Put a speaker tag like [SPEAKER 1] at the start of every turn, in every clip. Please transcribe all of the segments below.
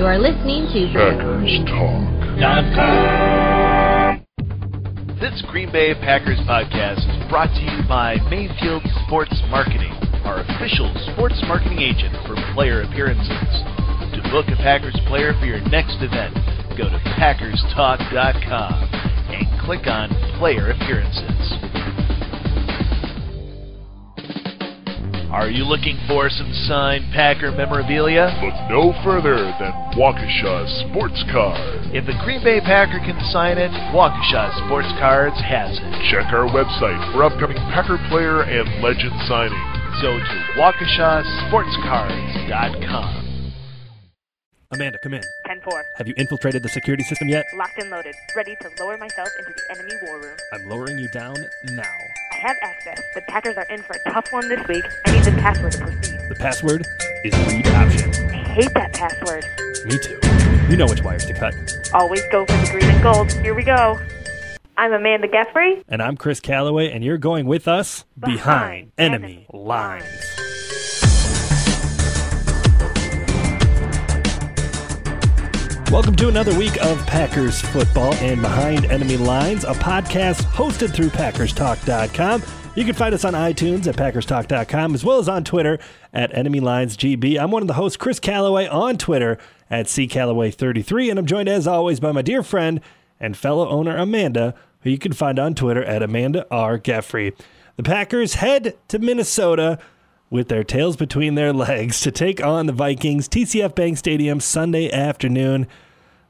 [SPEAKER 1] You're listening to
[SPEAKER 2] PackersTalk.com. This Green Bay Packers podcast is brought to you by Mayfield Sports Marketing, our official sports marketing agent for player appearances. To book a Packers player for your next event, go to PackersTalk.com and click on Player Appearances. Are you looking for some signed Packer memorabilia?
[SPEAKER 3] Look no further than Waukesha Sports Cards.
[SPEAKER 2] If a Green Bay Packer can sign it, Waukesha Sports Cards has it.
[SPEAKER 3] Check our website for upcoming Packer player and legend signings.
[SPEAKER 2] Go to WaukeshaSportsCards.com.
[SPEAKER 4] Amanda, come in.
[SPEAKER 5] 10-4.
[SPEAKER 4] Have you infiltrated the security system yet?
[SPEAKER 5] Locked and loaded. Ready to lower myself into the enemy war room.
[SPEAKER 4] I'm lowering you down now.
[SPEAKER 5] I have access. The Packers are in for a tough one this week. I need the password to proceed.
[SPEAKER 4] The password is read option.
[SPEAKER 5] I hate that password.
[SPEAKER 4] Me too. You know which wires to cut.
[SPEAKER 5] Always go for the green and gold. Here we go. I'm Amanda Geffre.
[SPEAKER 4] And I'm Chris Callaway, and you're going with us behind enemy lines. Welcome to another week of Packers football and Behind Enemy Lines, a podcast hosted through PackersTalk.com. You can find us on iTunes at PackersTalk.com, as well as on Twitter at EnemyLinesGB. I'm one of the hosts, Chris Callaway, on Twitter at CCallaway33, and I'm joined, as always, by my dear friend and fellow owner, Amanda, who you can find on Twitter at Amanda R. Geffre. The Packers head to Minnesota with their tails between their legs to take on the Vikings, TCF Bank Stadium, Sunday afternoon.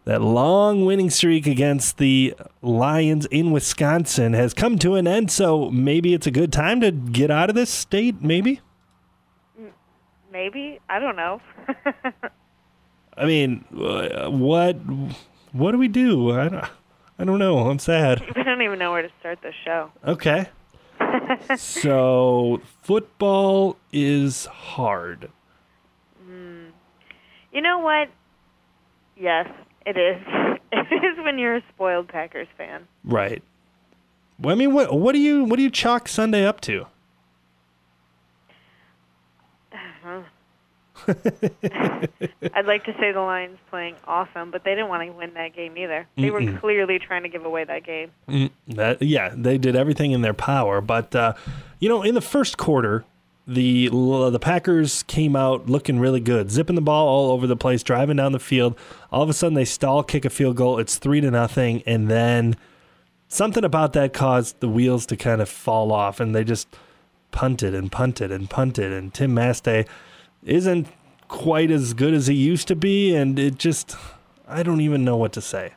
[SPEAKER 4] That long winning streak against the Lions in Wisconsin has come to an end, so maybe it's a good time to get out of this state, maybe?
[SPEAKER 5] Maybe. I don't know.
[SPEAKER 4] I mean, what do we do? I don't know. I'm sad.
[SPEAKER 5] We don't even know where to start this show.
[SPEAKER 4] Okay. So, football is hard.
[SPEAKER 5] You know what? Yes, it is. It is when you're a spoiled Packers fan.
[SPEAKER 4] Right. Well, I mean, what do you chalk Sunday up to?
[SPEAKER 5] I'd like to say the Lions playing awesome, but they didn't want to win that game either. They were clearly trying to give away that game.
[SPEAKER 4] Yeah, they did everything in their power. But, in the first quarter, the Packers came out looking really good, zipping the ball all over the place, driving down the field. All of a sudden, they stall, kick a field goal. It's 3-0, and then something about that caused the wheels to kind of fall off, and they just punted and punted and punted, and Tim Mastay isn't quite as good as he used to be, and it just, I don't even know what to say.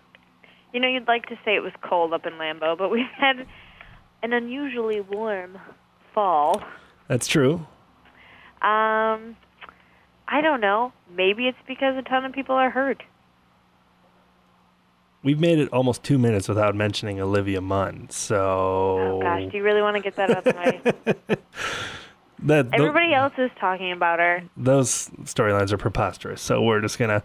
[SPEAKER 5] You know, you'd like to say it was cold up in Lambeau, but we've had an unusually warm fall.
[SPEAKER 4] That's true.
[SPEAKER 5] I don't know. Maybe it's because a ton of people are hurt.
[SPEAKER 4] We've made it almost 2 minutes without mentioning Olivia Munn, so...
[SPEAKER 5] Oh, gosh, do you really want to get that out of the way? Everybody else is talking about her.
[SPEAKER 4] Those storylines are preposterous, so we're just going to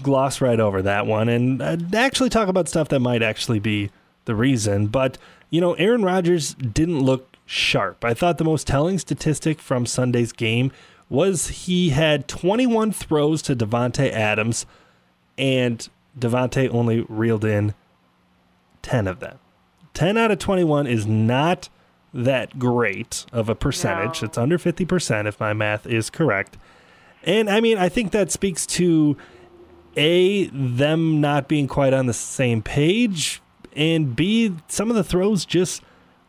[SPEAKER 4] gloss right over that one and actually talk about stuff that might actually be the reason. But, Aaron Rodgers didn't look sharp. I thought the most telling statistic from Sunday's game was he had 21 throws to Davante Adams, and Davante only reeled in 10 of them. 10 out of 21 is not that great of a percentage. No. It's under 50% if my math is correct. And I mean, I think that speaks to A, them not being quite on the same page, and B, some of the throws just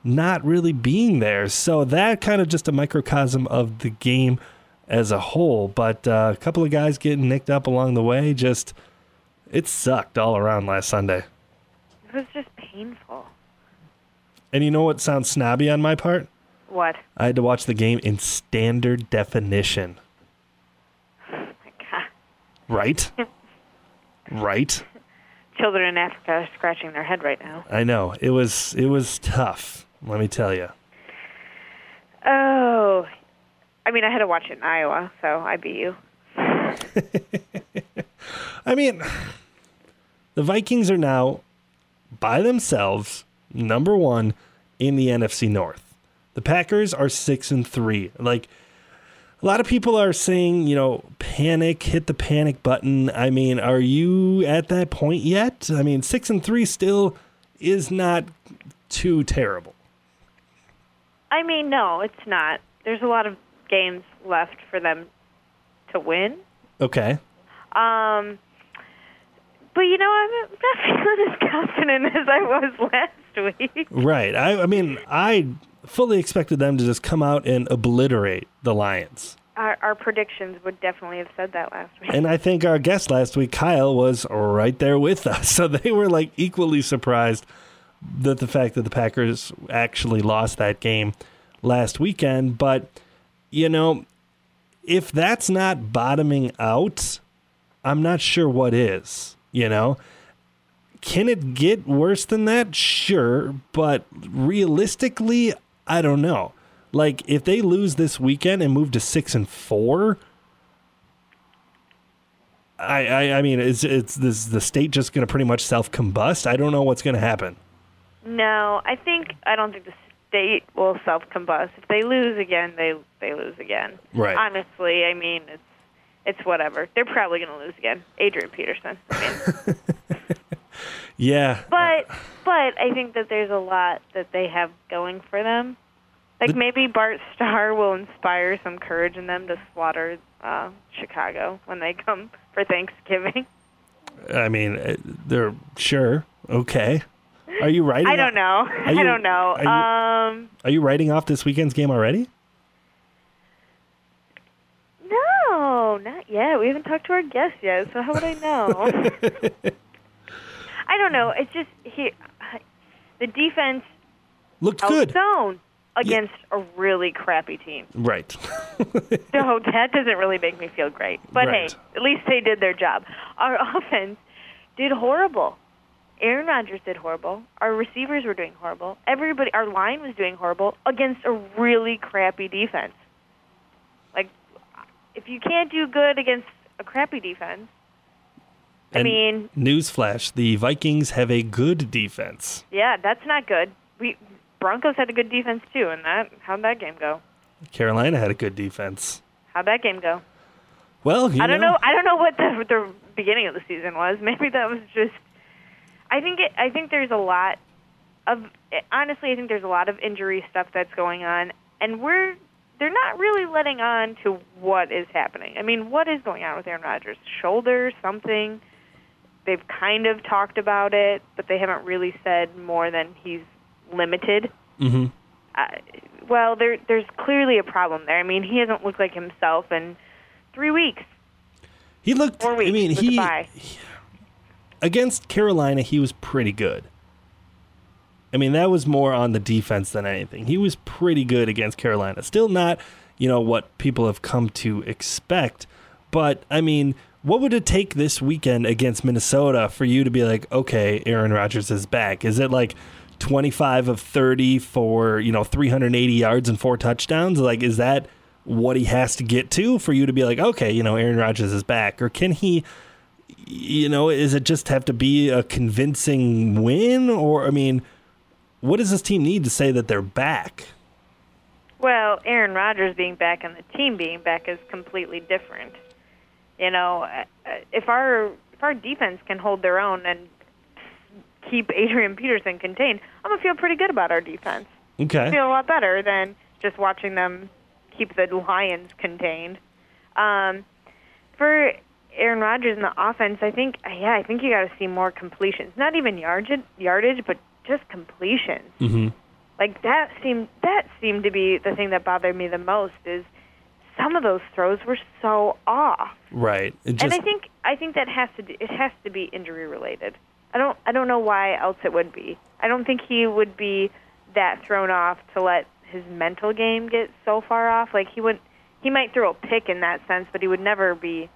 [SPEAKER 4] not really being there. So that kind of just a microcosm of the game as a whole. But a couple of guys getting nicked up along the way, it sucked all around last Sunday.
[SPEAKER 5] It was just painful.
[SPEAKER 4] And you know what sounds snobby on my part?
[SPEAKER 5] What?
[SPEAKER 4] I had to watch the game in standard definition.
[SPEAKER 5] Oh, my God.
[SPEAKER 4] Right? Right?
[SPEAKER 5] Children in Africa are scratching their head right now.
[SPEAKER 4] I know. It was tough, let me tell you.
[SPEAKER 5] Oh. I mean, I had to watch it in Iowa, so I beat you.
[SPEAKER 4] I mean, the Vikings are now, by themselves, number one in the NFC North. The Packers are 6-3. A lot of people are saying, panic, hit the panic button. I mean, are you at that point yet? I mean, 6-3 still is not too terrible.
[SPEAKER 5] I mean, no, it's not. There's a lot of games left for them to win.
[SPEAKER 4] Okay.
[SPEAKER 5] But, I'm not feeling as confident as I was last week.
[SPEAKER 4] Right. I mean, I fully expected them to just come out and obliterate the Lions.
[SPEAKER 5] Our predictions would definitely have said that last week.
[SPEAKER 4] And I think our guest last week, Kyle, was right there with us. So they were equally surprised that the fact that the Packers actually lost that game last weekend. But, if that's not bottoming out, I'm not sure what is, Can it get worse than that? Sure. But realistically, I don't know. If they lose this weekend and move to 6-4, I mean, is the state just going to pretty much self-combust? I don't know what's going to happen.
[SPEAKER 5] No, I don't think the state will self-combust. If they lose again, they lose again.
[SPEAKER 4] Right.
[SPEAKER 5] Honestly, I mean, it's whatever. They're probably going to lose again. Adrian Peterson. I mean.
[SPEAKER 4] Yeah.
[SPEAKER 5] But I think that there's a lot that they have going for them. Maybe Bart Starr will inspire some courage in them to slaughter Chicago when they come for Thanksgiving.
[SPEAKER 4] I mean, they're sure. Okay. Are you writing?
[SPEAKER 5] I don't know. I don't know.
[SPEAKER 4] Are you writing off this weekend's game already?
[SPEAKER 5] No, not yet. We haven't talked to our guest yet, so how would I know? I don't know. It's just the defense
[SPEAKER 4] looked good.
[SPEAKER 5] Zone against a really crappy team.
[SPEAKER 4] Right.
[SPEAKER 5] So that doesn't really make me feel great. But
[SPEAKER 4] right.
[SPEAKER 5] Hey, at least they did their job. Our offense did horrible. Aaron Rodgers did horrible. Our receivers were doing horrible. Our line was doing horrible against a really crappy defense. If you can't do good against a crappy defense,
[SPEAKER 4] newsflash, the Vikings have a good defense.
[SPEAKER 5] Yeah, that's not good. Broncos had a good defense too, and how'd that game go?
[SPEAKER 4] Carolina had a good defense.
[SPEAKER 5] How'd that game go?
[SPEAKER 4] Well,
[SPEAKER 5] I don't know. I don't know what the beginning of the season was. Maybe that was just. I think there's a lot of. Honestly, I think there's a lot of injury stuff that's going on, and they're not really letting on to what is happening. I mean, what is going on with Aaron Rodgers? Shoulder, something. They've kind of talked about it, but they haven't really said more than he's limited.
[SPEAKER 4] Mm-hmm.
[SPEAKER 5] Well, there's clearly a problem there. I mean, he hasn't looked like himself in 3 weeks.
[SPEAKER 4] He looked.
[SPEAKER 5] 4 weeks.
[SPEAKER 4] I mean,
[SPEAKER 5] he
[SPEAKER 4] against Carolina, he was pretty good. I mean, that was more on the defense than anything. He was pretty good against Carolina. Still not, what people have come to expect. But, I mean, what would it take this weekend against Minnesota for you to be like, okay, Aaron Rodgers is back? Is it 25 of 30 for, 380 yards and 4 touchdowns? Is that what he has to get to for you to be like, okay, Aaron Rodgers is back? Or can he, is it just have to be a convincing win? Or, I mean, what does this team need to say that they're back?
[SPEAKER 5] Well, Aaron Rodgers being back and the team being back is completely different. If our defense can hold their own and keep Adrian Peterson contained, I'm going to feel pretty good about our defense.
[SPEAKER 4] Okay.
[SPEAKER 5] I feel a lot better than just watching them keep the Lions contained. For Aaron Rodgers and the offense, I think you got to see more completions. Not even yardage, but just completions.
[SPEAKER 4] Mm-hmm.
[SPEAKER 5] That seemed to be the thing that bothered me the most is some of those throws were so off.
[SPEAKER 4] Right.
[SPEAKER 5] And I think that has to be injury related. I don't know why else it would be. I don't think he would be that thrown off to let his mental game get so far off. He might throw a pick in that sense, but he would never be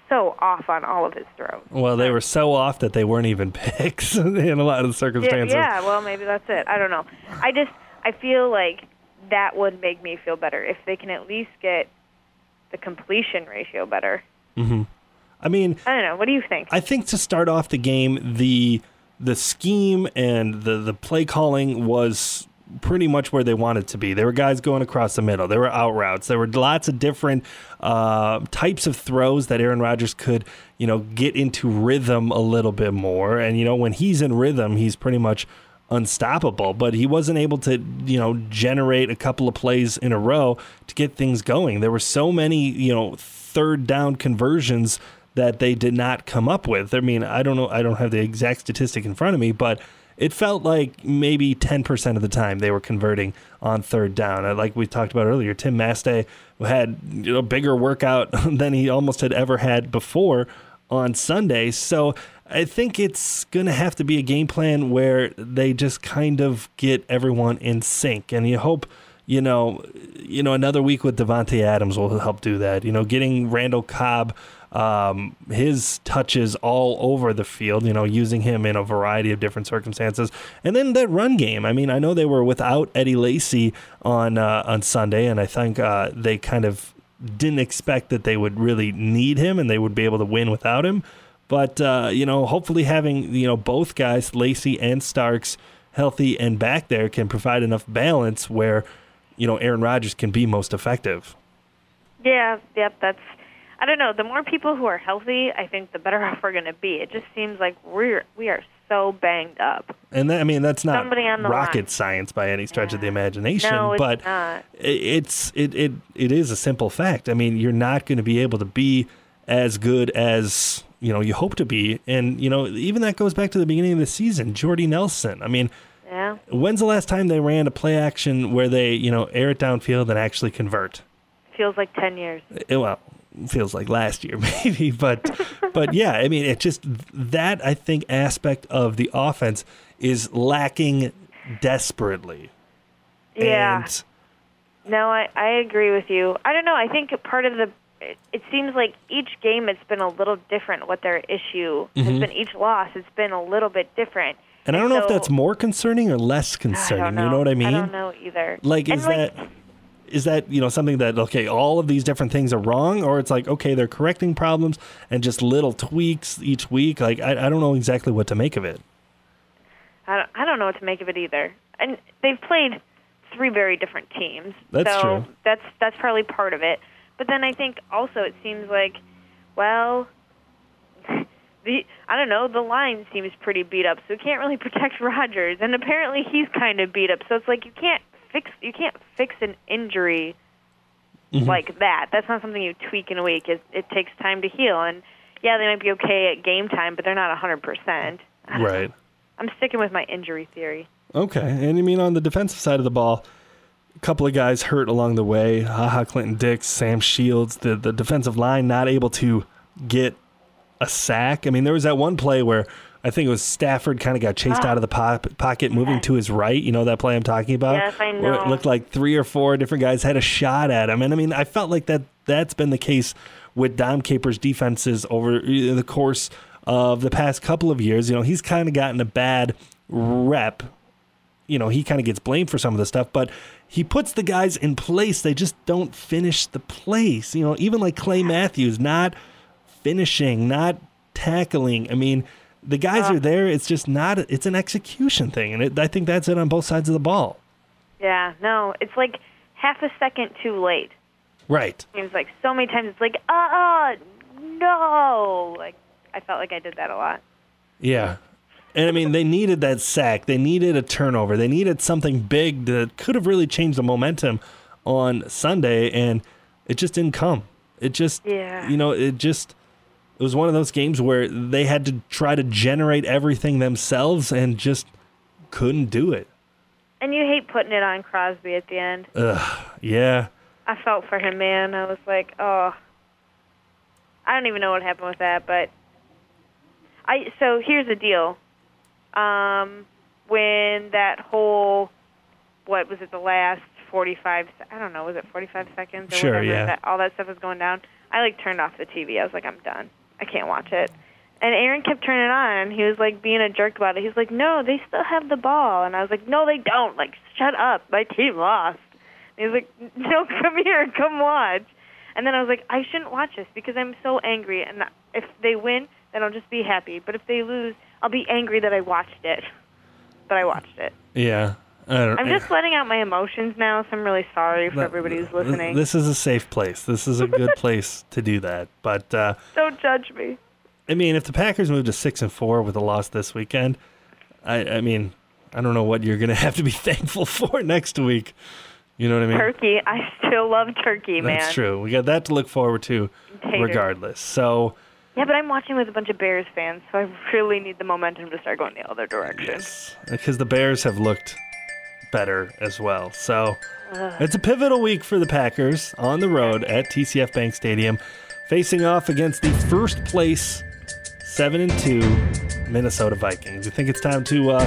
[SPEAKER 5] so off on all of his throws.
[SPEAKER 4] Well, they were so off that they weren't even picks in a lot of the circumstances.
[SPEAKER 5] Yeah, well, maybe that's it. I don't know. I feel like that would make me feel better if they can at least get the completion ratio better.
[SPEAKER 4] Mm-hmm. I mean,
[SPEAKER 5] I don't know. What do you think?
[SPEAKER 4] I think to start off the game, the scheme and the play calling was pretty much where they wanted to be. There were guys going across the middle. There were out routes. There were lots of different types of throws that Aaron Rodgers could, get into rhythm a little bit more. And, when he's in rhythm, he's pretty much unstoppable. But he wasn't able to, generate a couple of plays in a row to get things going. There were so many, third down conversions that they did not come up with. I mean, I don't know. I don't have the exact statistic in front of me, but it felt like maybe 10% of the time they were converting on third down. Like we talked about earlier, Tim Mastay had a bigger workout than he almost had ever had before on Sunday. So I think it's going to have to be a game plan where they just kind of get everyone in sync. And you hope, another week with Devontae Adams will help do that. Getting Randall Cobb his touches all over the field, using him in a variety of different circumstances. And then that run game. I mean, I know they were without Eddie Lacy on Sunday, and I think they kind of didn't expect that they would really need him and they would be able to win without him. But, hopefully having, both guys, Lacy and Starks, healthy and back there can provide enough balance where, Aaron Rodgers can be most effective.
[SPEAKER 5] Yeah, yep, I don't know. The more people who are healthy, I think the better off we're going to be. It just seems like we are so banged up.
[SPEAKER 4] And that's not rocket science by any stretch of the imagination.
[SPEAKER 5] No, it's
[SPEAKER 4] but
[SPEAKER 5] not.
[SPEAKER 4] It is a simple fact. I mean, you're not going to be able to be as good as you hope to be. And even that goes back to the beginning of the season. Jordy Nelson. I mean,
[SPEAKER 5] yeah.
[SPEAKER 4] When's the last time they ran a play action where they air it downfield and actually convert?
[SPEAKER 5] Feels like 10 years.
[SPEAKER 4] Well, feels like last year maybe, but yeah, I mean, it just that I think aspect of the offense is lacking desperately.
[SPEAKER 5] Yeah.
[SPEAKER 4] And
[SPEAKER 5] no, I agree with you. I don't know. I think part of it seems like each game it's been a little different what their issue has been. Each loss it's been a little bit different.
[SPEAKER 4] And I don't know if that's more concerning or less concerning.
[SPEAKER 5] I don't know.
[SPEAKER 4] You know what I mean?
[SPEAKER 5] I don't know either.
[SPEAKER 4] Is that something that, okay, all of these different things are wrong, or it's like, okay, they're correcting problems and just little tweaks each week? Like, I don't know exactly what to make of it.
[SPEAKER 5] I don't know what to make of it either. And they've played 3 very different teams.
[SPEAKER 4] That's
[SPEAKER 5] so
[SPEAKER 4] true.
[SPEAKER 5] That's probably part of it. But then I think also it seems like, well, I don't know, the line seems pretty beat up, so we can't really protect Rodgers. And apparently he's kind of beat up, so it's like you can't fix an injury like that. That's not something you tweak in a week. It takes time to heal. And, yeah, they might be okay at game time, but they're not 100%.
[SPEAKER 4] Right.
[SPEAKER 5] I'm sticking with my injury theory.
[SPEAKER 4] Okay. And you mean on the defensive side of the ball, a couple of guys hurt along the way. Clinton-Dix, Sam Shields, the defensive line not able to get a sack. I mean, there was that one play where I think it was Stafford kind of got chased out of the pocket, moving to his right. You know that play I'm talking about?
[SPEAKER 5] Yes, I know.
[SPEAKER 4] Where it looked like 3 or 4 different guys had a shot at him. And, I mean, I felt like that's been the case with Dom Capers' defenses over the course of the past couple of years. He's kind of gotten a bad rep. He kind of gets blamed for some of the stuff, but he puts the guys in place. They just don't finish the plays. Even like Clay Matthews, not finishing, not tackling. I mean, the guys are there. It's just not. It's an execution thing, and I think that's it on both sides of the ball.
[SPEAKER 5] Yeah, no, it's like half a second too late.
[SPEAKER 4] Right.
[SPEAKER 5] Seems like so many times it's like, no. Like I felt like I did that a lot.
[SPEAKER 4] Yeah. And, I mean, they needed that sack. They needed a turnover. They needed something big that could have really changed the momentum on Sunday, and it just didn't come. It just, it was one of those games where they had to try to generate everything themselves and just couldn't do it.
[SPEAKER 5] And you hate putting it on Crosby at the end.
[SPEAKER 4] Yeah.
[SPEAKER 5] I felt for him, man. I was like, oh. I don't even know what happened with that, but so here's the deal. When that whole, what was it, the last 45, I don't know, was it 45 seconds or
[SPEAKER 4] sure,
[SPEAKER 5] whatever,
[SPEAKER 4] yeah.
[SPEAKER 5] all that stuff was going down, I, turned off the TV. I was like, I'm done. I can't watch it. And Aaron kept turning it on, and he was, being a jerk about it. He was like, no, they still have the ball. And I was like, no, they don't. Shut up. My team lost. And he was like, no, come here. Come watch. And then I was like, I shouldn't watch this because I'm so angry. And if they win, then I'll just be happy. But if they lose, I'll be angry that I watched it. But I watched it.
[SPEAKER 4] Yeah.
[SPEAKER 5] I'm just letting out my emotions now, so I'm really sorry for everybody who's listening.
[SPEAKER 4] This is a safe place. This is a good place to do that. But
[SPEAKER 5] don't judge me.
[SPEAKER 4] I mean, if the Packers move to 6-4 with a loss this weekend, I mean, I don't know what you're going to have to be thankful for next week. You know what I mean?
[SPEAKER 5] Turkey. I still love turkey, man.
[SPEAKER 4] That's true. We got that to look forward to regardless. So.
[SPEAKER 5] Yeah, but I'm watching with a bunch of Bears fans, so I really need the momentum to start going the other direction.
[SPEAKER 4] Yes, because the Bears have looked better as well. So it's a pivotal week for the Packers on the road at TCF Bank Stadium, facing off against the first place 7-2 Minnesota Vikings. You think it's time to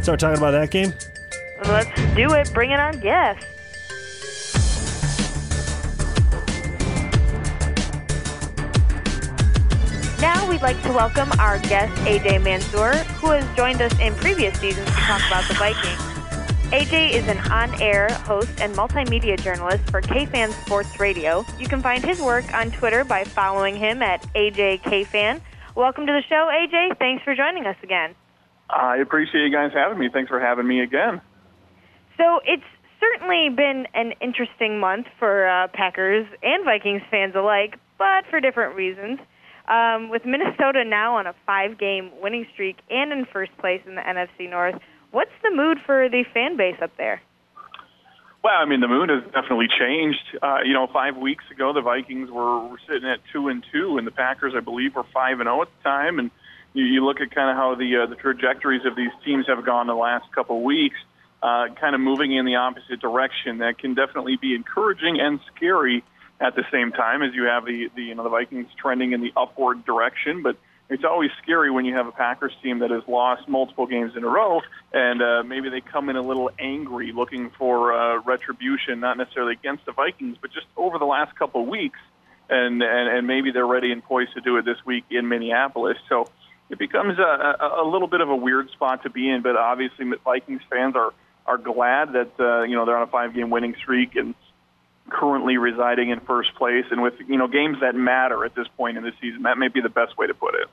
[SPEAKER 4] start talking about that game?
[SPEAKER 5] Let's do it. Bring it on, guest. Now we'd like to welcome our guest, AJ Mansour, who has joined us in previous seasons to talk about the Vikings. AJ is an on-air host and multimedia journalist for KFAN Sports Radio. You can find his work on Twitter by following him at AJKFan. Welcome to the show, AJ. Thanks for joining us again.
[SPEAKER 1] I appreciate you guys having me. Thanks for having me again.
[SPEAKER 5] So it's certainly been an interesting month for Packers and Vikings fans alike, but for different reasons. With Minnesota now on a 5-game winning streak and in first place in the NFC North, what's the mood for the fan base up there?
[SPEAKER 1] Well, I mean, the mood has definitely changed. 5 weeks ago, the Vikings were sitting at 2-2, and the Packers, I believe, were 5-0 at the time. And you look at kind of how the trajectories of these teams have gone the last couple of weeks, kind of moving in the opposite direction. That can definitely be encouraging and scary at the same time, as you have the Vikings trending in the upward direction. But it's always scary when you have a Packers team that has lost multiple games in a row, and maybe they come in a little angry, looking for retribution, not necessarily against the Vikings, but just over the last couple of weeks, and maybe they're ready and poised to do it this week in Minneapolis. So it becomes a little bit of a weird spot to be in, but obviously Vikings fans are glad that they're on a 5-game winning streak and currently residing in first place, and with games that matter at this point in the season. That may be the best way to put it.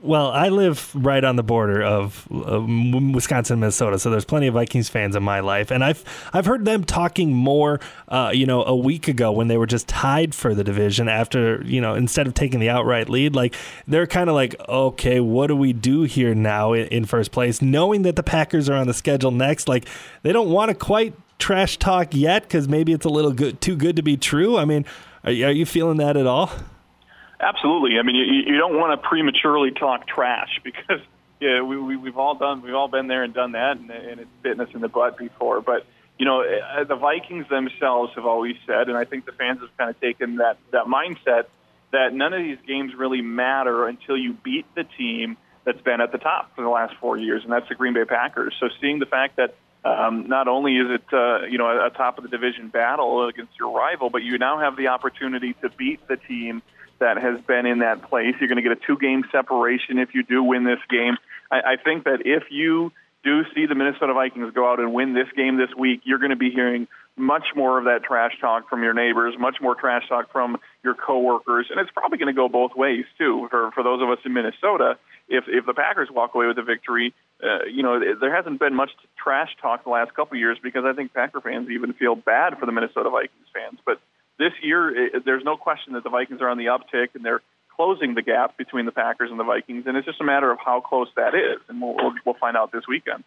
[SPEAKER 4] Well, I live right on the border of Wisconsin and Minnesota, so there's plenty of Vikings fans in my life, and I've heard them talking more, a week ago when they were just tied for the division after, instead of taking the outright lead, like they're kind of like, okay, what do we do here now in first place, knowing that the Packers are on the schedule next? Like they don't want to quite trash talk yet because maybe it's a little too good to be true. I mean, are you feeling that at all?
[SPEAKER 1] Absolutely. I mean, you don't want to prematurely talk trash because we've all been there and done that, and it's bitten us in the butt before. But the Vikings themselves have always said, and I think the fans have kind of taken that mindset, that none of these games really matter until you beat the team that's been at the top for the last 4 years, and that's the Green Bay Packers. So seeing the fact that not only is it a top of the division battle against your rival, but you now have the opportunity to beat the team that has been in that place. You're going to get a 2-game separation if you do win this game. I think that if you do see the Minnesota Vikings go out and win this game this week, you're going to be hearing much more of that trash talk from your neighbors, much more trash talk from your coworkers, and it's probably going to go both ways too. For those of us in Minnesota, if the Packers walk away with a victory, there hasn't been much trash talk the last couple of years because I think Packer fans even feel bad for the Minnesota Vikings fans. But this year, there's no question that the Vikings are on the uptick, and they're closing the gap between the Packers and the Vikings, and it's just a matter of how close that is, and we'll find out this weekend.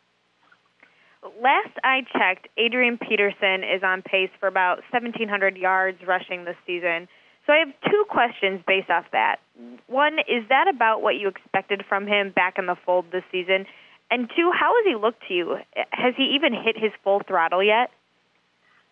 [SPEAKER 5] Last I checked, Adrian Peterson is on pace for about 1,700 yards rushing this season. So I have 2 questions based off that. One, is that about what you expected from him back in the fold this season? And 2, how has he looked to you? Has he even hit his full throttle yet?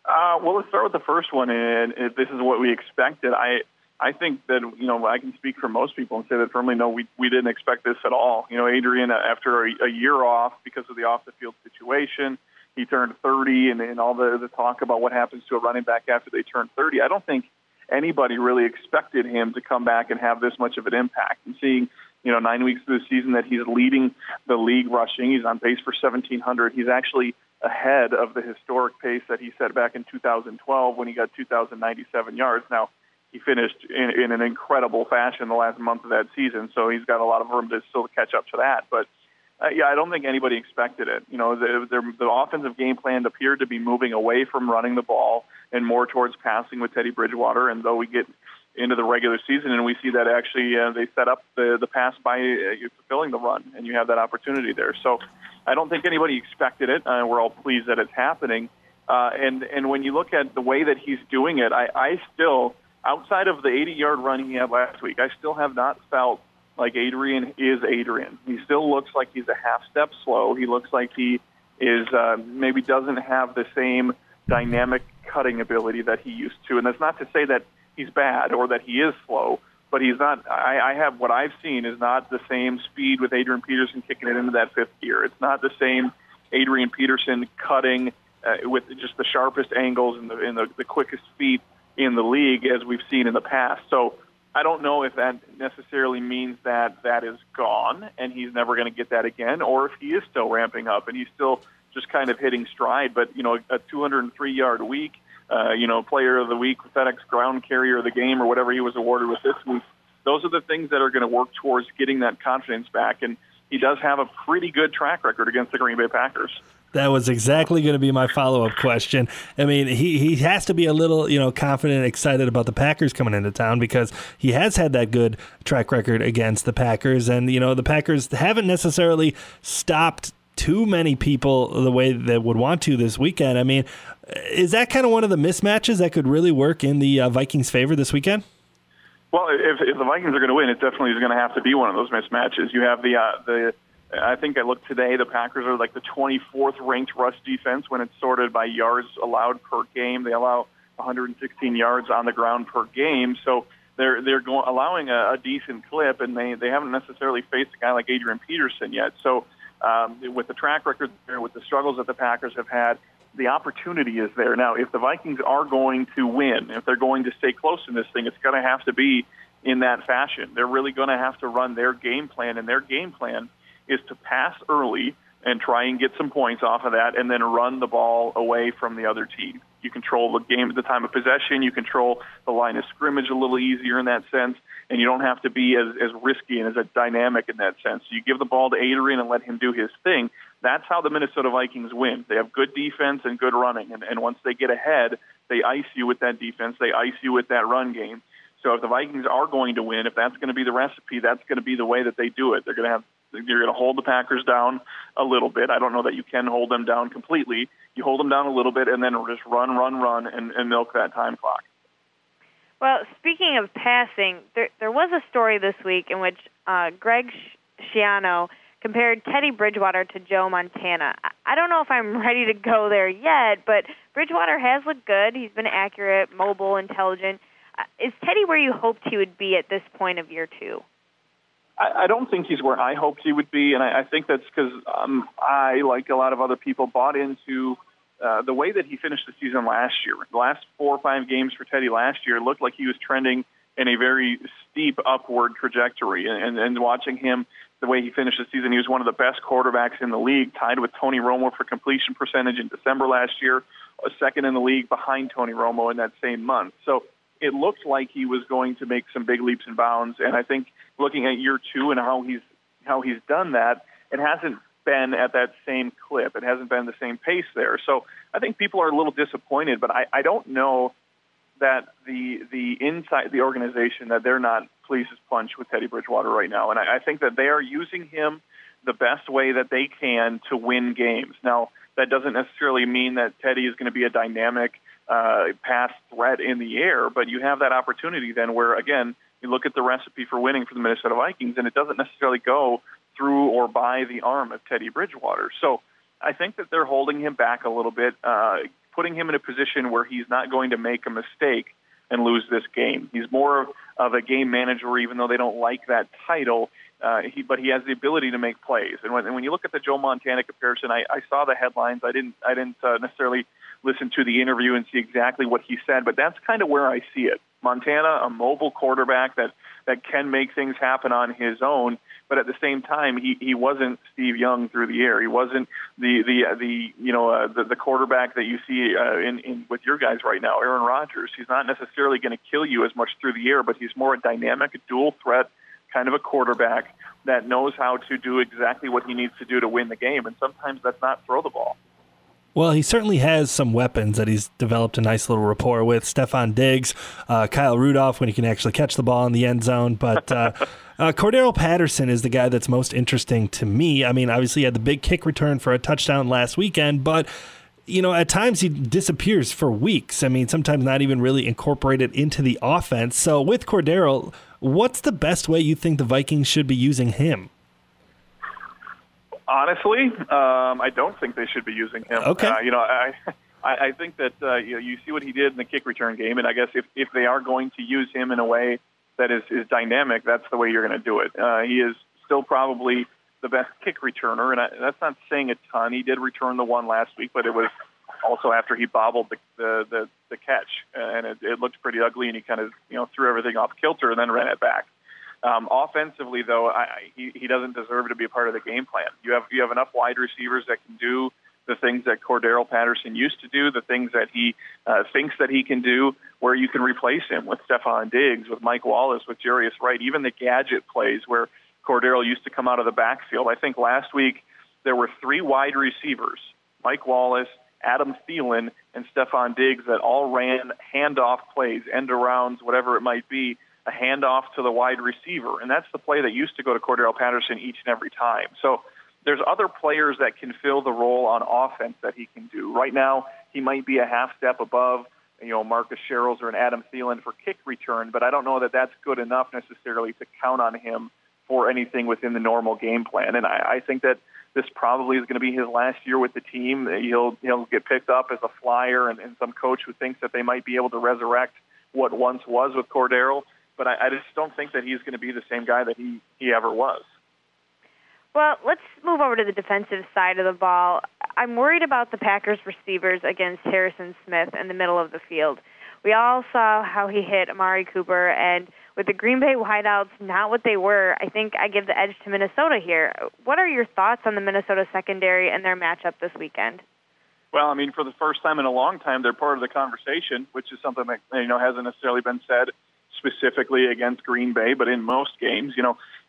[SPEAKER 1] Well, let's start with the first one, and if this is what we expected. I think that, I can speak for most people and say that firmly, no, we didn't expect this at all. Adrian, after a year off because of the off-the-field situation, he turned 30, and all the talk about what happens to a running back after they turn 30. I don't think anybody really expected him to come back and have this much of an impact. And seeing, 9 weeks through the season that he's leading the league rushing, he's on pace for 1,700. He's actually ahead of the historic pace that he set back in 2012 when he got 2,097 yards. Now, he finished in an incredible fashion the last month of that season, so he's got a lot of room to still catch up to that. But I don't think anybody expected it. The offensive game plan appeared to be moving away from running the ball and more towards passing with Teddy Bridgewater. And though we get into the regular season and we see that actually they set up the pass by fulfilling the run, and you have that opportunity there. So I don't think anybody expected it. We're all pleased that it's happening. And when you look at the way that he's doing it, I still, outside of the 80-yard run he had last week, I still have not felt like Adrian is Adrian. He still looks like he's a half step slow. He looks like he is maybe doesn't have the same dynamic cutting ability that he used to. And that's not to say that he's bad or that he is slow, but he's not. I have what I've seen is not the same speed with Adrian Peterson kicking it into that fifth gear. It's not the same Adrian Peterson cutting with just the sharpest angles and the quickest feet in the league as we've seen in the past. So I don't know if that necessarily means that is gone and he's never going to get that again, or if he is still ramping up and he's still just kind of hitting stride. But, a 203-yard week, player of the week, FedEx ground carrier of the game, or whatever he was awarded with this week, those are the things that are going to work towards getting that confidence back. And he does have a pretty good track record against the Green Bay Packers.
[SPEAKER 4] That was exactly going to be my follow-up question. I mean, he has to be a little, confident and excited about the Packers coming into town because he has had that good track record against the Packers. And, the Packers haven't necessarily stopped too many people the way they would want to this weekend. I mean, is that kind of one of the mismatches that could really work in the Vikings' favor this weekend?
[SPEAKER 1] Well, if the Vikings are going to win, it definitely is going to have to be one of those mismatches. You have I think I looked today, the Packers are like the 24th ranked rush defense when it's sorted by yards allowed per game. They allow 116 yards on the ground per game. So they're allowing a decent clip, and they haven't necessarily faced a guy like Adrian Peterson yet. So with the track record there, with the struggles that the Packers have had, the opportunity is there. Now, if the Vikings are going to win, if they're going to stay close in this thing, it's going to have to be in that fashion. They're really going to have to run their game plan, and their game plan is to pass early and try and get some points off of that and then run the ball away from the other team. You control the game at the time of possession. You control the line of scrimmage a little easier in that sense, and you don't have to be as risky and as dynamic in that sense. You give the ball to Adrian and let him do his thing. That's how the Minnesota Vikings win. They have good defense and good running, and once they get ahead, they ice you with that defense. They ice you with that run game. So if the Vikings are going to win, if that's going to be the recipe, that's going to be the way that they do it. You're going to hold the Packers down a little bit. I don't know that you can hold them down completely. You hold them down a little bit and then just run, and milk that time clock.
[SPEAKER 5] Well, speaking of passing, there was a story this week in which Greg Schiano compared Teddy Bridgewater to Joe Montana. I don't know if I'm ready to go there yet, but Bridgewater has looked good. He's been accurate, mobile, intelligent. Is Teddy where you hoped he would be at this point of year two?
[SPEAKER 1] I don't think he's where I hoped he would be, and I think that's because I, like a lot of other people, bought into the way that he finished the season last year. The last 4 or 5 games for Teddy last year looked like he was trending in a very steep upward trajectory, and watching him, the way he finished the season, he was one of the best quarterbacks in the league, tied with Tony Romo for completion percentage in December last year, a second in the league behind Tony Romo in that same month. So it looked like he was going to make some big leaps and bounds, and I think looking at year two and how he's done that, it hasn't been at that same clip. It hasn't been the same pace there. So I think people are a little disappointed, but I don't know that the inside the organization, that they're not pleased as punch with Teddy Bridgewater right now. And I think that they are using him the best way that they can to win games. Now, that doesn't necessarily mean that Teddy is going to be a dynamic pass threat in the air, but you have that opportunity then where, again, you look at the recipe for winning for the Minnesota Vikings, and it doesn't necessarily go through or by the arm of Teddy Bridgewater. So I think that they're holding him back a little bit, putting him in a position where he's not going to make a mistake and lose this game. He's more of a game manager, even though they don't like that title, but he has the ability to make plays. And when you look at the Joe Montana comparison, I saw the headlines. I didn't necessarily listen to the interview and see exactly what he said, but that's kind of where I see it. Montana, a mobile quarterback that can make things happen on his own, but at the same time, he wasn't Steve Young through the air. He wasn't the quarterback that you see in with your guys right now, Aaron Rodgers. He's not necessarily going to kill you as much through the air, but he's more a dynamic, dual threat kind of a quarterback that knows how to do exactly what he needs to do to win the game, and sometimes that's not throw the ball.
[SPEAKER 4] Well, he certainly has some weapons that he's developed a nice little rapport with. Stephon Diggs, Kyle Rudolph when he can actually catch the ball in the end zone. But Cordero Patterson is the guy that's most interesting to me. I mean, obviously he had the big kick return for a touchdown last weekend, but at times he disappears for weeks. I mean, sometimes not even really incorporated into the offense. So with Cordero, what's the best way you think the Vikings should be using him?
[SPEAKER 1] Honestly, I don't think they should be using him.
[SPEAKER 4] Okay.
[SPEAKER 1] I think that you see what he did in the kick return game, and I guess if they are going to use him in a way that is dynamic, that's the way you're going to do it. He is still probably the best kick returner, and that's not saying a ton. He did return the one last week, but it was also after he bobbled the catch, and it looked pretty ugly, and he kind of threw everything off kilter and then ran it back. Offensively, though, he doesn't deserve to be a part of the game plan. You have enough wide receivers that can do the things that Cordero Patterson used to do, the things that he thinks that he can do, where you can replace him with Stephon Diggs, with Mike Wallace, with Jarius Wright, even the gadget plays where Cordero used to come out of the backfield. I think last week there were 3 wide receivers, Mike Wallace, Adam Thielen, and Stephon Diggs, that all ran handoff plays, end arounds, whatever it might be, a handoff to the wide receiver. And that's the play that used to go to Cordero Patterson each and every time. So there's other players that can fill the role on offense that he can do. Right now, he might be a half step above, Marcus Sherrills or an Adam Thielen for kick return, but I don't know that that's good enough necessarily to count on him for anything within the normal game plan. And I think that this probably is going to be his last year with the team. He'll get picked up as a flyer and some coach who thinks that they might be able to resurrect what once was with Cordero. But I just don't think that he's going to be the same guy that he ever was.
[SPEAKER 5] Well, let's move over to the defensive side of the ball. I'm worried about the Packers receivers against Harrison Smith in the middle of the field. We all saw how he hit Amari Cooper, and with the Green Bay wideouts not what they were, I think I give the edge to Minnesota here. What are your thoughts on the Minnesota secondary and their matchup this weekend?
[SPEAKER 1] Well, I mean, for the first time in a long time, they're part of the conversation, which is something that hasn't necessarily been said specifically against Green Bay, but in most games,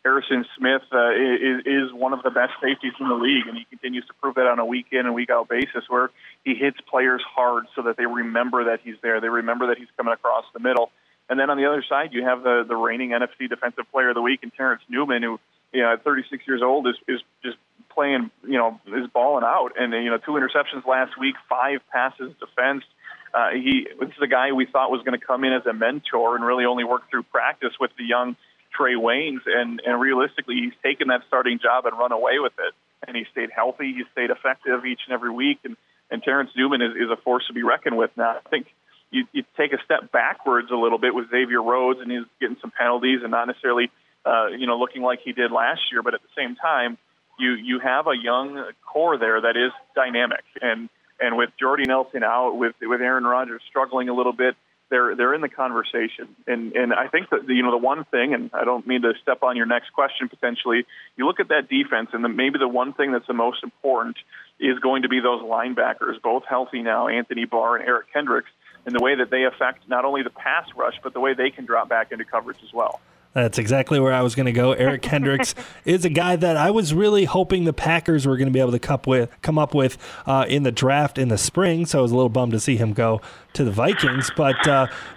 [SPEAKER 1] Harrison Smith is one of the best safeties in the league, and he continues to prove that on a week-in and week-out basis, where he hits players hard so that they remember that he's there. They remember that he's coming across the middle. And then on the other side, you have the reigning NFC Defensive Player of the Week in Terrence Newman, who, at 36 years old, is just playing, is balling out. And, 2 interceptions last week, 5 passes defensed. This is a guy we thought was going to come in as a mentor and really only work through practice with the young Trey Waynes, and realistically, he's taken that starting job and run away with it. And he stayed healthy, he stayed effective each and every week, and Terrence Newman is a force to be reckoned with now. I think you take a step backwards a little bit with Xavier Rhodes, and he's getting some penalties and not necessarily looking like he did last year, but at the same time, you have a young core there that is dynamic, and with Jordy Nelson out, with Aaron Rodgers struggling a little bit, they're in the conversation. And I think that the one thing, and I don't mean to step on your next question potentially, you look at that defense, and maybe the one thing that's the most important is going to be those linebackers, both healthy now, Anthony Barr and Eric Kendricks, and the way that they affect not only the pass rush, but the way they can drop back into coverage as well.
[SPEAKER 4] That's exactly where I was going to go. Eric Kendricks is a guy that I was really hoping the Packers were going to be able to come up with in the draft in the spring, so I was a little bummed to see him go to the Vikings. But,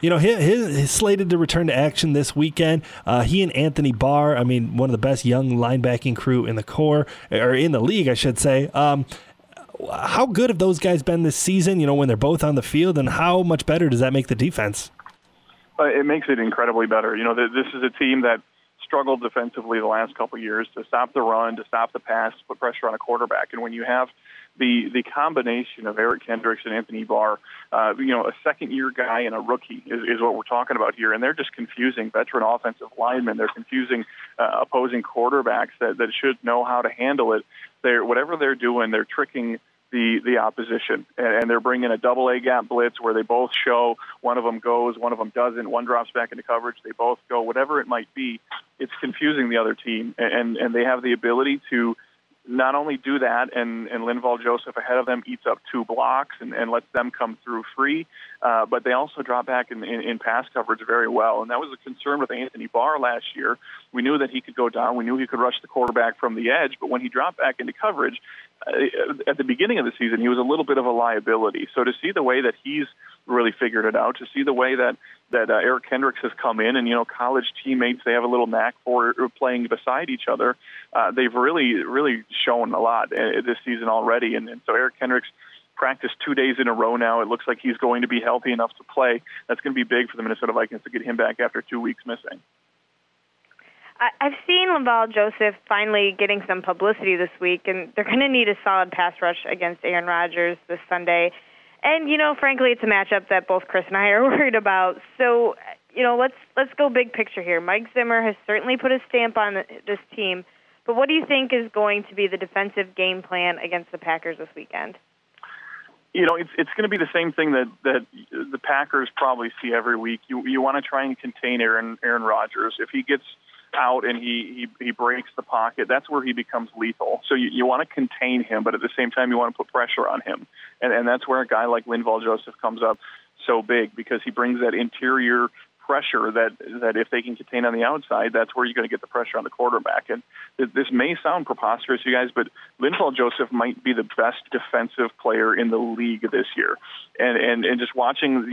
[SPEAKER 4] he's slated to return to action this weekend. He and Anthony Barr, one of the best young linebacking crew in the core, or in the league, I should say. How good have those guys been this season, when they're both on the field, and how much better does that make the defense?
[SPEAKER 1] It makes it incredibly better. This is a team that struggled defensively the last couple of years to stop the run, to stop the pass, to put pressure on a quarterback. And when you have the combination of Eric Kendricks and Anthony Barr, a second-year guy and a rookie is what we're talking about here. And they're just confusing veteran offensive linemen. They're confusing opposing quarterbacks that should know how to handle it. Whatever they're doing, they're tricking the opposition, and they're bringing a double-A gap blitz where they both show, one of them goes, one of them doesn't, one drops back into coverage, they both go, whatever it might be. It's confusing the other team, and they have the ability to not only do that, and Linval Joseph ahead of them eats up 2 blocks and lets them come through free, but they also drop back in pass coverage very well. And that was a concern with Anthony Barr last year. We knew that he could go down. We knew he could rush the quarterback from the edge, but when he dropped back into coverage, at the beginning of the season, he was a little bit of a liability. So to see the way that he's really figured it out, to see the way that Eric Kendricks has come in, and, college teammates, they have a little knack for playing beside each other. They've really shown a lot this season already. And so Eric Kendricks practiced 2 days in a row now. It looks like he's going to be healthy enough to play. That's going to be big for the Minnesota Vikings to get him back after 2 weeks missing.
[SPEAKER 5] I've seen Linval Joseph finally getting some publicity this week, and they're going to need a solid pass rush against Aaron Rodgers this Sunday. And, frankly, it's a matchup that both Chris and I are worried about. So, let's go big picture here. Mike Zimmer has certainly put a stamp on this team, but what do you think is going to be the defensive game plan against the Packers this weekend?
[SPEAKER 1] It's going to be the same thing that the Packers probably see every week. You want to try and contain Aaron Rodgers. If he gets out and he breaks the pocket, that's where he becomes lethal. So you want to contain him, but at the same time you want to put pressure on him. And that's where a guy like Linval Joseph comes up so big, because he brings that interior pressure that if they can contain on the outside, that's where you're going to get the pressure on the quarterback. And this may sound preposterous, you guys, but Linval Joseph might be the best defensive player in the league this year. And just watching,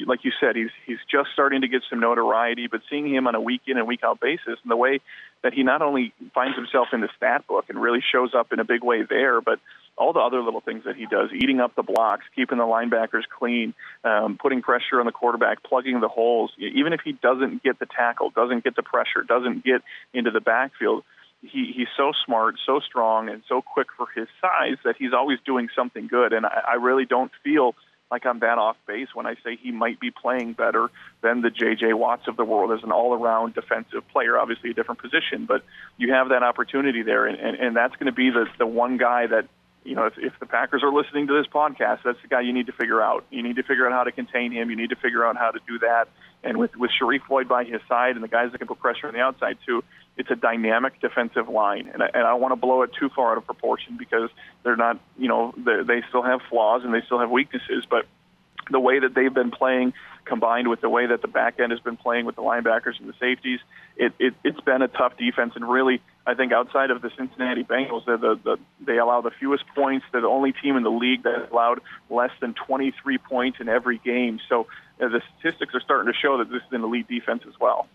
[SPEAKER 1] like you said, he's just starting to get some notoriety, but seeing him on a week in and week out basis, and the way that he not only finds himself in the stat book and really shows up in a big way there, but all the other little things that he does, eating up the blocks, keeping the linebackers clean, putting pressure on the quarterback, plugging the holes. Even if he doesn't get the tackle, doesn't get the pressure, doesn't get into the backfield, he's so smart, so strong, and so quick for his size that he's always doing something good. And I really don't feel like I'm that off base when I say he might be playing better than the J.J. Watts of the world as an all-around defensive player, obviously a different position, but you have that opportunity there, and that's going to be the one guy that, if the Packers are listening to this podcast, that's the guy you need to figure out. You need to figure out how to contain him. You need to figure out how to do that. And with Sharif Floyd by his side and the guys that can put pressure on the outside too, it's a dynamic defensive line. And I don't want to blow it too far out of proportion, because they're not, they still have flaws and they still have weaknesses. But the way that they've been playing, combined with the way that the back end has been playing with the linebackers and the safeties, it's been a tough defense. And really, I think outside of the Cincinnati Bengals, they allow the fewest points. They're the only team in the league that has allowed less than 23 points in every game. So the statistics are starting to show that this is an elite defense as well.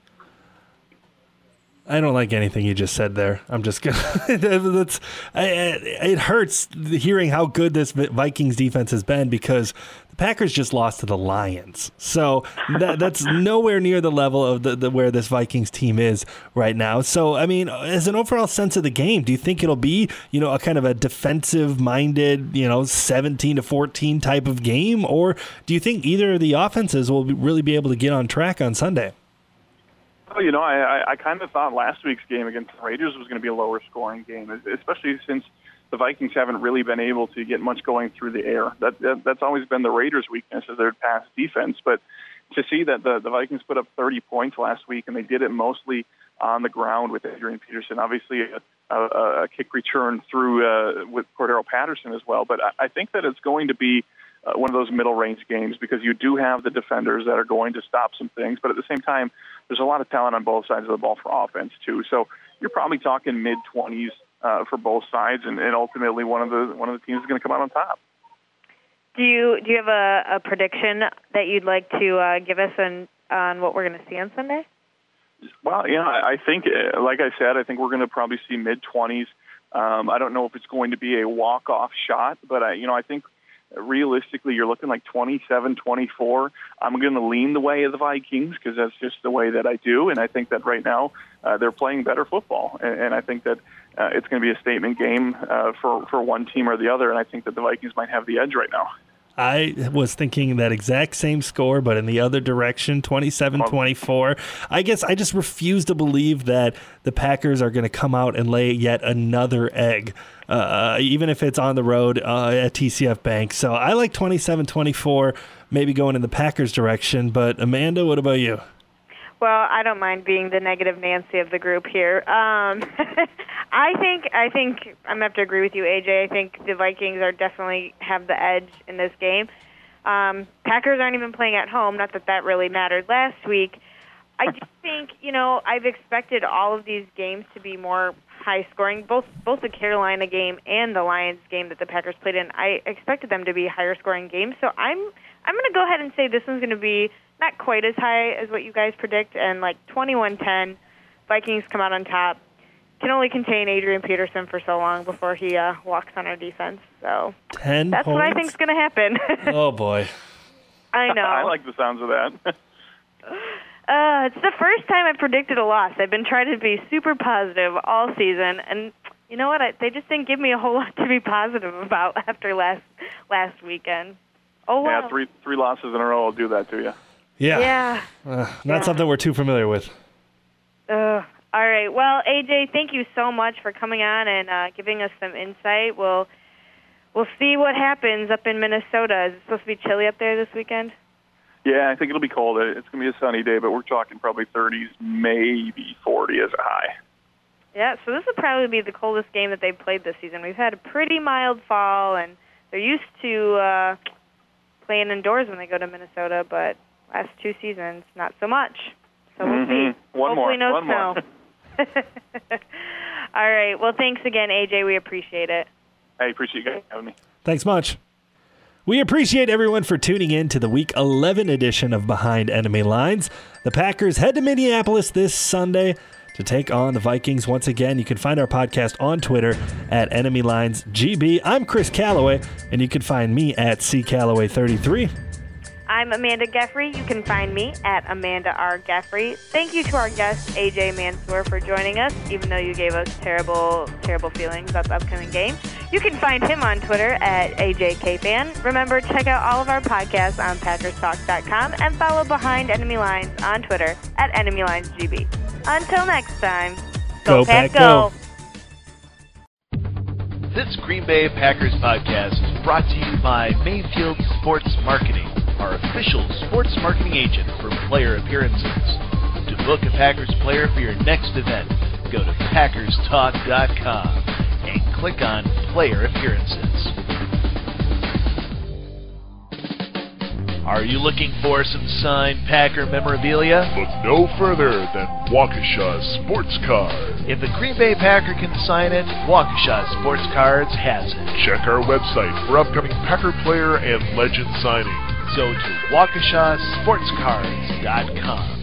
[SPEAKER 4] I don't like anything you just said there. I'm just gonna. It hurts hearing how good this Vikings defense has been, because the Packers just lost to the Lions. So that's nowhere near the level of where this Vikings team is right now. So I mean, as an overall sense of the game, do you think it'll be a kind of a defensive-minded 17-14 type of game, or do you think either of the offenses will really be able to get on track on Sunday?
[SPEAKER 1] Well, I kind of thought last week's game against the Raiders was going to be a lower scoring game, especially since the Vikings haven't really been able to get much going through the air. That's always been the Raiders' weakness, is their pass defense. But to see that the Vikings put up 30 points last week, and they did it mostly on the ground with Adrian Peterson, obviously a kick return through with Cordero Patterson as well. But I think that it's going to be one of those middle-range games, because you do have the defenders that are going to stop some things, but at the same time, there's a lot of talent on both sides of the ball for offense too. So you're probably talking mid-20s for both sides, and ultimately one of the teams is going to come out on top.
[SPEAKER 5] Do you have a prediction that you'd like to give us on what we're going to see on Sunday?
[SPEAKER 1] Well, I think, like I said, I think we're going to probably see mid-20s. I don't know if it's going to be a walk-off shot, but I think realistically, you're looking like 27-24. I'm going to lean the way of the Vikings, because that's just the way that I do, and I think that right now they're playing better football, and I think that it's going to be a statement game for one team or the other, and I think that the Vikings might have the edge right now.
[SPEAKER 4] I was thinking that exact same score, but in the other direction, 27-24. I guess I just refuse to believe that the Packers are going to come out and lay yet another egg, even if it's on the road at TCF Bank. So I like 27-24, maybe going in the Packers' direction. But Amanda, what about you?
[SPEAKER 5] Well, I don't mind being the negative Nancy of the group here. I think I'm going to have to agree with you, AJ. I think the Vikings are definitely have the edge in this game. Packers aren't even playing at home, not that really mattered last week. I do think, I've expected all of these games to be more high-scoring, both the Carolina game and the Lions game that the Packers played in. I expected them to be higher-scoring games, so I'm going to go ahead and say this one's going to be not quite as high as what you guys predict, and like 21-10, Vikings come out on top. Can only contain Adrian Peterson for so long before he walks on our defense. So
[SPEAKER 4] 10
[SPEAKER 5] that's
[SPEAKER 4] points?
[SPEAKER 5] what I think is going to happen.
[SPEAKER 4] Oh, boy.
[SPEAKER 5] I know.
[SPEAKER 1] I like the sounds of that.
[SPEAKER 5] It's the first time I predicted a loss. I've been trying to be super positive all season, and you know what? They just didn't give me a whole lot to be positive about after last weekend. Oh, wow.
[SPEAKER 1] Yeah, three losses in a row will do that to you.
[SPEAKER 4] Yeah. Not something we're too familiar with.
[SPEAKER 5] All right. Well, AJ, thank you so much for coming on and giving us some insight. We'll see what happens up in Minnesota. Is it supposed to be chilly up there this weekend?
[SPEAKER 1] Yeah, I think it'll be cold. It's going to be a sunny day, but we're talking probably 30s, maybe 40 as a high.
[SPEAKER 5] Yeah, so this will probably be the coldest game that they've played this season. We've had a pretty mild fall, and they're used to playing indoors when they go to Minnesota, but last 2 seasons, not so much. So we'll see. Hopefully no snow. All right. Well, thanks again, AJ. We appreciate it.
[SPEAKER 1] I appreciate you guys having me.
[SPEAKER 4] Thanks much. We appreciate everyone for tuning in to the Week 11 edition of Behind Enemy Lines. The Packers head to Minneapolis this Sunday to take on the Vikings once again. You can find our podcast on Twitter at EnemyLinesGB. I'm Chris Callaway, and you can find me at CCallaway33.
[SPEAKER 5] I'm Amanda Geffre. You can find me at Amanda R. Geffre. Thank you to our guest, AJ Mansour, for joining us, even though you gave us terrible, terrible feelings about the upcoming game. You can find him on Twitter at AJKFan. Remember, check out all of our podcasts on PackersTalk.com and follow Behind Enemy Lines on Twitter at EnemyLinesGB. Until next time, go Pack, go!
[SPEAKER 2] This Green Bay Packers podcast is brought to you by Mayfield Sports Marketing, our official sports marketing agent for player appearances. To book a Packers player for your next event, go to PackersTalk.com and click on Player Appearances. Are you looking for some signed Packer memorabilia?
[SPEAKER 3] Look no further than Waukesha Sports Card.
[SPEAKER 2] If the Green Bay Packer can sign it, Waukesha Sports Cards has it.
[SPEAKER 3] Check our website for upcoming Packer player and legend signings.
[SPEAKER 2] Go to WaukeshaSportsCards.com.